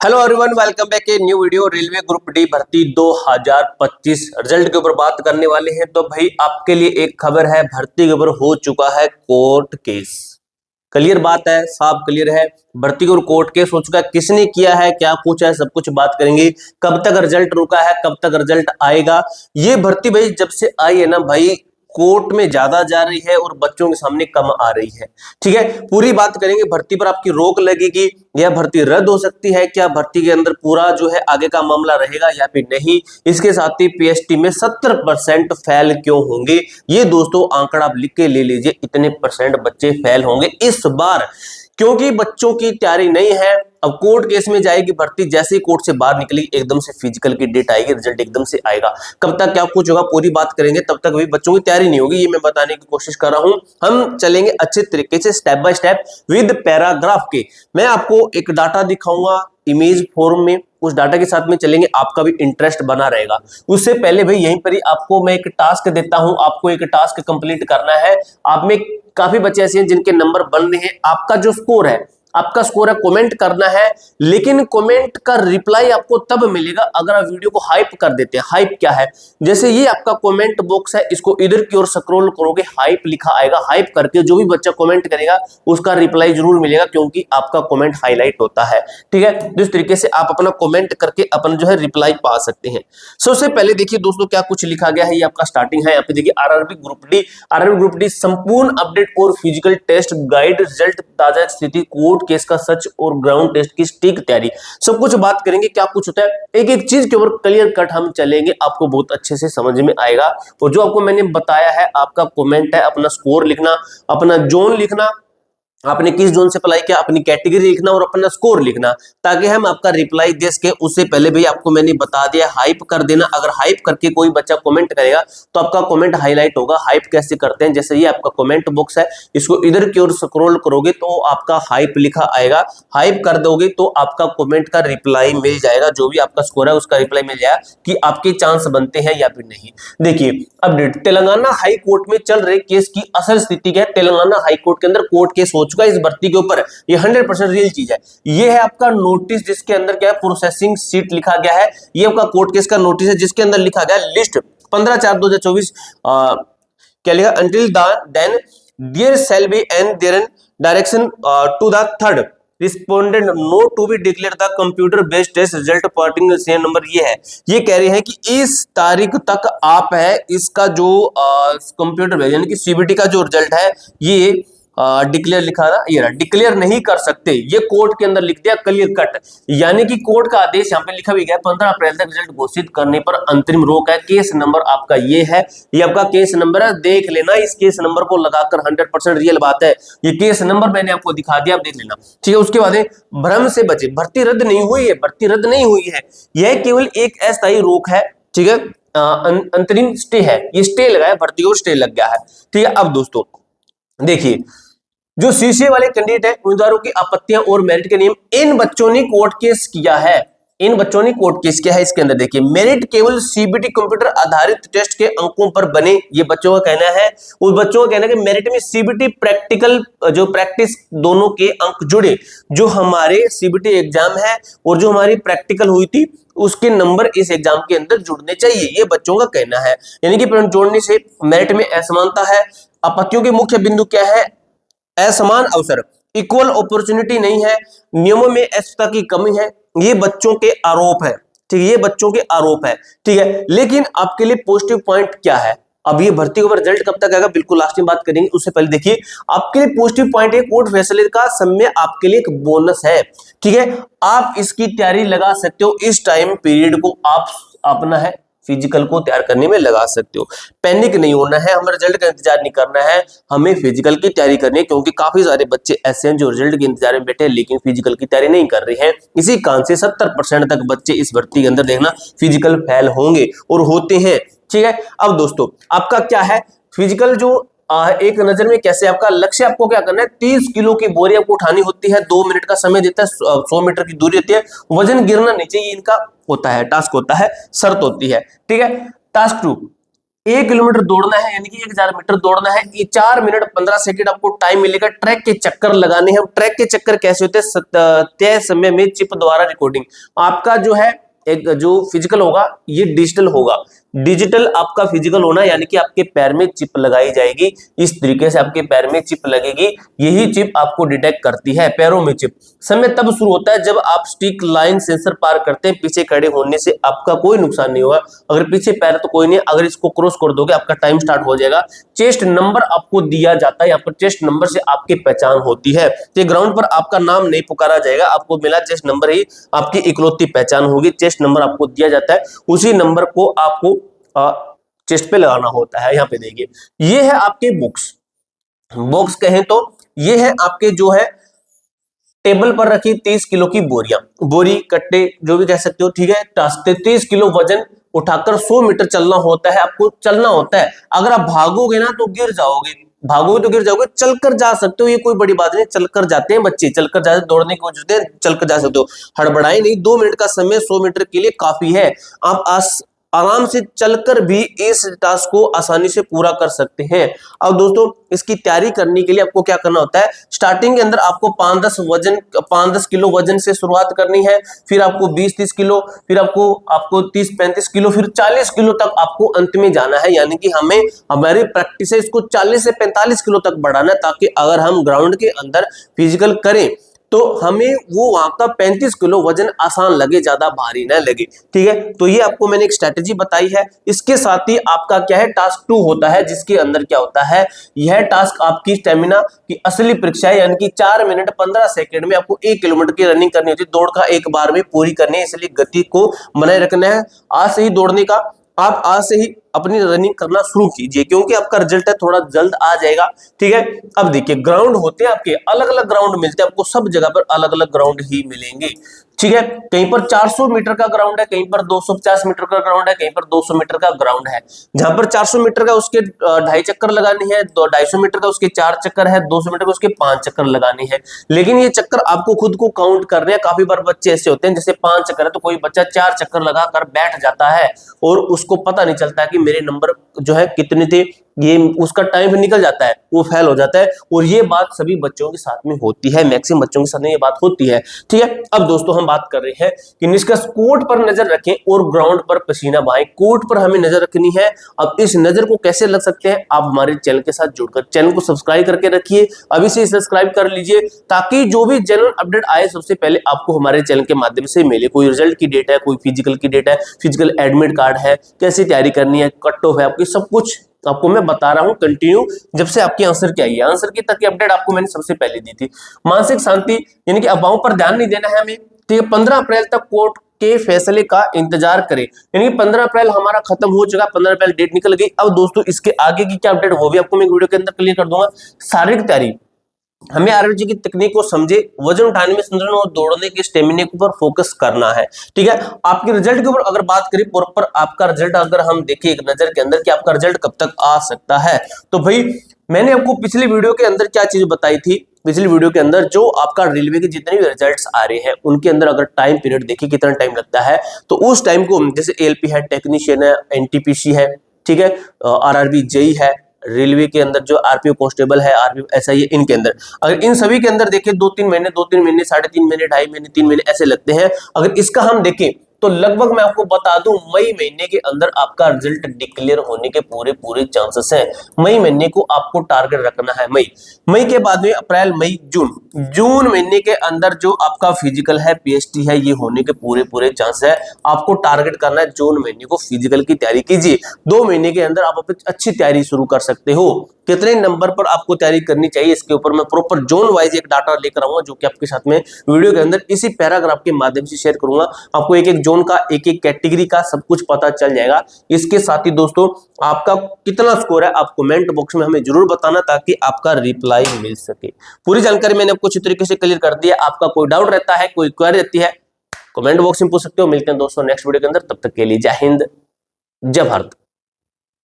Hello everyone, welcome back a new video. Railway group D भर्ती 2025 result के ऊपर बात करने वाले हैं। तो भाई आपके लिए एक खबर है, भर्ती के ऊपर हो चुका है कोर्ट केस। क्लियर बात है, साफ क्लियर है। भर्ती के ऊपर कोर्ट केस हो चुका है। किसने किया है, क्या कुछ है, सब कुछ बात करेंगे। कब तक रिजल्ट रुका है, कब तक रिजल्ट आएगा। ये भर्ती भाई जब से आई है ना भाई, कोर्ट में ज्यादा जा रही है और बच्चों के सामने कम आ रही है। ठीक है, पूरी बात करेंगे। भर्ती पर आपकी रोक लगेगी या भर्ती रद्द हो सकती है, क्या भर्ती के अंदर पूरा जो है आगे का मामला रहेगा या फिर नहीं। इसके साथ ही पीएसटी में 70% फेल क्यों होंगे, ये दोस्तों आंकड़ा आप लिख के ले लीजिए। इतने परसेंट बच्चे फेल होंगे इस बार, क्योंकि बच्चों की तैयारी नहीं है। अब कोर्ट केस में जाएगी भर्ती, जैसे ही कोर्ट से बाहर निकलेगी एकदम से फिजिकल की डेट आएगी, रिजल्ट एकदम से आएगा। कब तक क्या कुछ होगा पूरी बात करेंगे। तब तक भी बच्चों की तैयारी नहीं होगी, ये मैं बताने की कोशिश कर रहा हूं। हम चलेंगे अच्छे तरीके से step by step with paragraph के। मैं आपको एक डाटा दिखाऊंगा इमेज फॉर्म में, उस डाटा के साथ में चलेंगे, आपका भी इंटरेस्ट बना रहेगा। उससे पहले भाई यहीं पर ही आपको मैं एक टास्क देता हूं, आपको एक टास्क कंप्लीट करना है। आप में काफी बच्चे ऐसे हैं जिनके नंबर बन रहे हैं। आपका जो स्कोर है, आपका स्कोर है, कमेंट करना है। लेकिन कमेंट का रिप्लाई आपको तब मिलेगा अगर आप वीडियो को हाइप कर देते हैं। हाइप क्या है, जैसे ये आपका कमेंट बॉक्स है, इसको इधर की ओर स्क्रॉल करोगे, हाइप लिखा आएगा। हाइप करके जो भी बच्चा कमेंट करेगा उसका रिप्लाई जरूर मिलेगा, क्योंकि आपका कमेंट हाईलाइट होता है। ठीक है, तो इस तरीके से आप अपना कमेंट करके अपना जो है रिप्लाई पा सकते हैं। सबसे पहले देखिए दोस्तों क्या कुछ लिखा गया है, ये आपका स्टार्टिंग है। यहाँ पे देखिए आरआरबी ग्रुप डी संपूर्ण अपडेट और फिजिकल टेस्ट गाइड, रिजल्ट, ताजा स्थिति, कोर्ट केस का सच और ग्राउंड टेस्ट की सटीक तैयारी, सब कुछ बात करेंगे। क्या कुछ होता है एक एक चीज के ऊपर क्लियर कट हम चलेंगे, आपको बहुत अच्छे से समझ में आएगा। और जो आपको मैंने बताया है, आपका कमेंट है, अपना स्कोर लिखना, अपना जोन लिखना, आपने किस जोन से अप्लाई किया, अपनी कैटेगरी लिखना और अपना स्कोर लिखना, ताकि हम आपका रिप्लाई दे सके। उससे पहले भी आपको मैंने बता दिया, हाइप कर देना। अगर हाइप करके कोई बच्चा कमेंट करेगा तो आपका कमेंट हाईलाइट होगा। हाइप कैसे करते हैं, जैसे ये आपका कमेंट बॉक्स है, इसको इधर की ओर स्क्रॉल करोगे तो आपका हाइप लिखा आएगा। हाइप कर दोगे तो आपका कमेंट का रिप्लाई मिल जाएगा, जो भी आपका स्कोर है उसका रिप्लाई मिल जाएगा कि आपके चांस बनते हैं या फिर नहीं। देखिए अपडेट, तेलंगाना हाई कोर्ट में चल रहे केस की असल स्थिति क्या है। तेलंगाना हाई कोर्ट के अंदर कोर्ट केस हो चुका है इस भर्ती के ऊपर, ये 100% रियल चीज है। ये है आपका नोटिस, जिसके अंदर क्या है, प्रोसेसिंग सीट लिखा गया है। ये आपका कोर्ट केस का नोटिस है, जिसके अंदर लिखा गया लिस्ट 15/4/2024 क्या लिखा, until then there shall be and there direction to the third respondent not to be declare the computer based test result parting serial number. ये है, ये कह रहे हैं कि इस तारीख तक आप है इसका जो कंप्यूटर बेस्ड यानी कि सीबीटी का जो रिजल्ट है ये डिक्लेयर लिखा ना, ये रहा, डिक्लेयर नहीं कर सकते। ये कोर्ट के अंदर लिख दिया क्लियर कट, यानी कि कोर्ट का आदेश यहाँ पे लिखा भी गया 15 अप्रैल तक रिजल्ट घोषित करने पर अंतरिम रोक है। केस नंबर आपका ये है, ये आपका केस नंबर है, देख लेना। इस केस नंबर को लगाकर 100% रियल बात है। ये केस नंबर मैंने आपको दिखा दिया, आप देख लेना। ठीक है, उसके बाद भ्रम से बचे, भर्ती रद्द नहीं हुई है, भर्ती रद्द नहीं हुई है, यह केवल एक अस्थायी रोक है। ठीक है, अंतरिम स्टे है, ये स्टे लगा है, भर्ती को स्टे लग गया है। ठीक है, अब दोस्तों देखिए, जो सीसीए वाले कैंडिडेट है, उम्मीदवारों की आपत्तियां और मेरिट के नियम, इन बच्चों ने कोर्ट केस किया है। इन बच्चों ने कोर्ट केस किया है। इसके अंदर देखिए, मेरिट केवल सीबीटी कंप्यूटर आधारित टेस्ट के अंकों पर बने, ये बच्चों का कहना है। उस बच्चों का कहना है कि मेरिट में सीबीटी प्रैक्टिकल जो प्रैक्टिस दोनों के अंक जुड़े। जो हमारे सीबीटी एग्जाम है और जो हमारी प्रैक्टिकल हुई थी उसके नंबर इस एग्जाम के अंदर जुड़ने चाहिए, ये बच्चों का कहना है। यानी कि जोड़ने से मेरिट में असमानता है। आपत्तियों के मुख्य बिंदु क्या है, असमान अवसर, इक्वल अपॉर्चुनिटी नहीं है, नियमों में स्पष्टता की कमी है, ये बच्चों के आरोप है। ठीक है, ये बच्चों के आरोप है। ठीक है, लेकिन आपके लिए पॉजिटिव पॉइंट क्या है, अब ये भर्ती के ऊपर रिजल्ट कब तक आएगा बिल्कुल लास्ट में बात करेंगे। उससे पहले देखिए, आपके लिए पॉजिटिव पॉइंट है, कोर्ट फैसले का समय आपके लिए एक बोनस है। ठीक है, आप इसकी तैयारी लगा सकते हो, इस टाइम पीरियड को आप अपना है फिजिकल को तैयार करने में लगा सकते हो। पैनिक नहीं होना है, हमें रिजल्ट का इंतजार नहीं करना है, हमें फिजिकल की तैयारी करनी है। क्योंकि काफी सारे बच्चे ऐसे हैं जो रिजल्ट के इंतजार में बैठे हैं लेकिन फिजिकल की तैयारी नहीं कर रहे हैं। इसी कारण से 70% तक बच्चे इस भर्ती के अंदर देखना फिजिकल फेल होंगे और होते हैं। ठीक है, अब दोस्तों आपका क्या है, फिजिकल जो एक नजर में कैसे, आपका लक्ष्य आपको क्या करना है, 30 किलो की बोरी आपको उठानी होती है, 2 मिनट का समय देता है, 100 मीटर की दूरी होती है, वजन गिरना नहीं चाहिए, इनका होता है टास्क, होता है शर्त होती है। ठीक है, टास्क 2, 1 किलोमीटर दौड़ना है यानी कि 1000 मीटर दौड़ना है, ये 4 मिनट 15 सेकंड आपको टाइम मिलेगा। ट्रैक के चक्कर लगाने हैं। ट्रैक के चक्कर कैसे होते हैं? तय समय में चिप द्वारा रिकॉर्डिंग। आपका जो है एक जो फिजिकल होगा ये डिजिटल होगा। डिजिटल आपका फिजिकल होना यानी कि आपके पैर में चिप लगाई जाएगी। इस तरीके से आपके पैर में चिप लगेगी। यही चिप आपको डिटेक्ट करती है, पैरों में चिप। समय तब शुरू होता है जब आप स्टिक लाइन सेंसर पार करते हैं। पीछे खड़े होने से आपका कोई नुकसान नहीं होगा। अगर पीछे पैर तो कोई नहीं, अगर इसको क्रॉस कर दोगे आपका टाइम स्टार्ट हो जाएगा। चेस्ट नंबर आपको दिया जाता है, यहाँ पर चेस्ट नंबर से आपकी पहचान होती है। तो ग्राउंड पर आपका नाम नहीं पुकारा जाएगा, आपको मिला चेस्ट नंबर ही आपकी इकलौती पहचान होगी। चेस्ट नंबर आपको दिया जाता है, उसी नंबर को आपको चेस्ट पे लगाना होता है। यहाँ पे देखिए ये है आपके बॉक्स कहें तो ये है आपके जो है टेबल पर रखी 30 किलो की बोरियां, बोरी कट्टे जो भी कह सकते हो, ठीक है। 33 किलो वजन उठाकर 100 मीटर चलना होता है, आपको चलना होता है। अगर आप भागोगे ना तो गिर जाओगे, भागोगे तो गिर जाओगे। चलकर जा सकते हो, ये कोई बड़ी बात नहीं, चलकर जाते हैं बच्चे, चलकर जाते, दौड़ने की वजह से चलकर जा सकते हो, हड़बड़ाई नहीं। 2 मिनट का समय 100 मीटर के लिए काफी है। आप आराम से चलकर भी इस टास्क को आसानी से पूरा कर सकते हैं। अब दोस्तों इसकी तैयारी करने के लिए आपको क्या करना होता है? स्टार्टिंग के अंदर आपको 5-10 किलो वजन से शुरुआत करनी है, फिर आपको 20-30 किलो, फिर आपको 30-35 किलो, फिर 40 किलो तक आपको अंत में जाना है। यानी कि हमें हमारी प्रैक्टिस है इसको 40 से 45 किलो तक बढ़ाना है, ताकि अगर हम ग्राउंड के अंदर फिजिकल करें तो हमें वो वहां का 35 किलो वजन आसान लगे, ज्यादा भारी ना लगे, ठीक है। तो ये आपको मैंने एक स्ट्रेटेजी बताई है। इसके साथ ही आपका क्या है, टास्क 2 होता है, जिसके अंदर क्या होता है, यह टास्क आपकी स्टेमिना की असली परीक्षा है। यानी कि 4 मिनट 15 सेकंड में आपको 1 किलोमीटर की रनिंग करनी होती है। दौड़ का एक बार में पूरी करनी है, इसलिए गति को बनाए रखना है। आज से ही दौड़ने का, आप आज से ही अपनी रनिंग करना शुरू कीजिए, क्योंकि आपका रिजल्ट है थोड़ा जल्द आ जाएगा, ठीक है। अब देखिए ग्राउंड होते हैं आपके, अलग अलग ग्राउंड मिलते हैं आपको, सब जगह पर अलग अलग ग्राउंड ही मिलेंगे, ठीक है। कहीं पर 400 मीटर का ग्राउंड है, कहीं पर 250 मीटर का ग्राउंड है, कहीं पर 200 मीटर का ग्राउंड है। जहां पर 400 मीटर का उसके 2.5 चक्कर लगाने हैं, 250 मीटर का उसके 4 चक्कर है, 200 मीटर का उसके 5 चक्कर लगाने हैं। लेकिन ये चक्कर आपको खुद को काउंट करने हैं। काफी बार बच्चे ऐसे होते हैं, जैसे 5 चक्कर है तो कोई बच्चा 4 चक्कर लगाकर बैठ जाता है और उसको पता नहीं चलता है कि मेरे नंबर जो है कितने थे, ये उसका टाइम निकल जाता है, वो फेल हो जाता है। और ये बात सभी बच्चों के साथ में होती है, मैक्सिमम बच्चों के साथ में ये बात होती है, ठीक है। अब दोस्तों हम बात कर रहे हैं कि निष्कर्ष, कोर्ट पर नजर रखें और ग्राउंड पर पसीना बहाएं। कोर्ट पर हमें नजर रखनी है। अब इस नजर को कैसे लग सकते हैं? आप हमारे चैनल के साथ जुड़कर चैनल को सब्सक्राइब करके रखिए, अभी से सब्सक्राइब कर लीजिए, ताकि जो भी जनरल अपडेट आए सबसे पहले आपको हमारे चैनल के माध्यम से मिले। कोई रिजल्ट की डेट है, कोई फिजिकल की डेट है, फिजिकल एडमिट कार्ड है, कैसे तैयारी करनी है, कट ऑफ है आपकी, सब कुछ आपको मैं बता रहा हूं कंटिन्यू। जब से आपकी आंसर क्या है, आंसर की तक की अपडेट आपको मैंने सबसे पहले दी थी। मानसिक शांति यानी कि अफवाहों पर ध्यान नहीं देना है हमें, ठीक है। 15 अप्रैल तक कोर्ट के फैसले का इंतजार करें, यानी 15 अप्रैल हमारा खत्म हो चुका, 15 अप्रैल डेट निकल गई। अब दोस्तों इसके आगे की क्या अपडेट, वो भी आपको मैं वीडियो के अंदर क्लियर कर दूंगा। शारीरिक तैयारी, हमें आरबीजी की तकनीक को समझे, वजन उठाने में संतुलन और दौड़ने के स्टेमिना के ऊपर फोकस करना है, ठीक है। आपके रिजल्ट के ऊपर अगर बात करें, प्रॉपर आपका रिजल्ट अगर हम देखें एक नजर के अंदर कि आपका रिजल्ट कब तक आ सकता है, तो भाई मैंने आपको पिछली वीडियो के अंदर क्या चीज बताई थी। पिछली वीडियो के अंदर जो आपका रेलवे के जितने भी रिजल्ट्स आ रहे हैं उनके अंदर अगर टाइम पीरियड देखिए कितना टाइम लगता है, तो उस टाइम को जैसे एएलपी है, टेक्नीशियन है, एनटीपीसी है, ठीक है, आरआरबी जेई है, रेलवे के अंदर जो आरपीओ कांस्टेबल है, आरपीओ एसआई है, इनके अंदर अगर इन सभी के अंदर देखें 2-3 महीने, 2-3 महीने, 3.5 महीने, 2.5 महीने, 3 महीने ऐसे लगते हैं। अगर इसका हम देखें तो लगभग मैं आपको बता दूं मई महीने के अंदर आपका रिजल्ट डिक्लेयर होने के पूरे चांसेस हैं। मई महीने को आपको टारगेट रखना है। मई के बाद में अप्रैल, मई, जून महीने के अंदर जो आपका फिजिकल है, पीएसटी है, ये होने के पूरे चांस है। आपको टारगेट करना है जून महीने को फिजिकल की तैयारी कीजिए। 2 महीने के अंदर आप अपनी अच्छी तैयारी शुरू कर सकते हो। कितने नंबर पर आपको तैयारी करनी चाहिए, इसके ऊपर मैं प्रॉपर जोन वाइज एक डाटा लेकर आऊंगा, जो कि आपके साथ में वीडियो के अंदर इसी पैराग्राफ के माध्यम से शेयर करूंगा। आपको एक एक जोन का, एक एक कैटेगरी का सब कुछ पता चल जाएगा। इसके साथ ही दोस्तों आपका कितना स्कोर है आप कमेंट बॉक्स में हमें जरूर बताना, ताकि आपका रिप्लाई मिल सके। पूरी जानकारी मैंने आपको अच्छी तरीके से क्लियर कर दिया। आपका कोई डाउट रहता है, कोई क्वेरी रहती है, कमेंट बॉक्स में पूछ सकते हो। मिलते हैं दोस्तों नेक्स्ट वीडियो के अंदर, तब तक के लिए जय हिंद, जय भारत।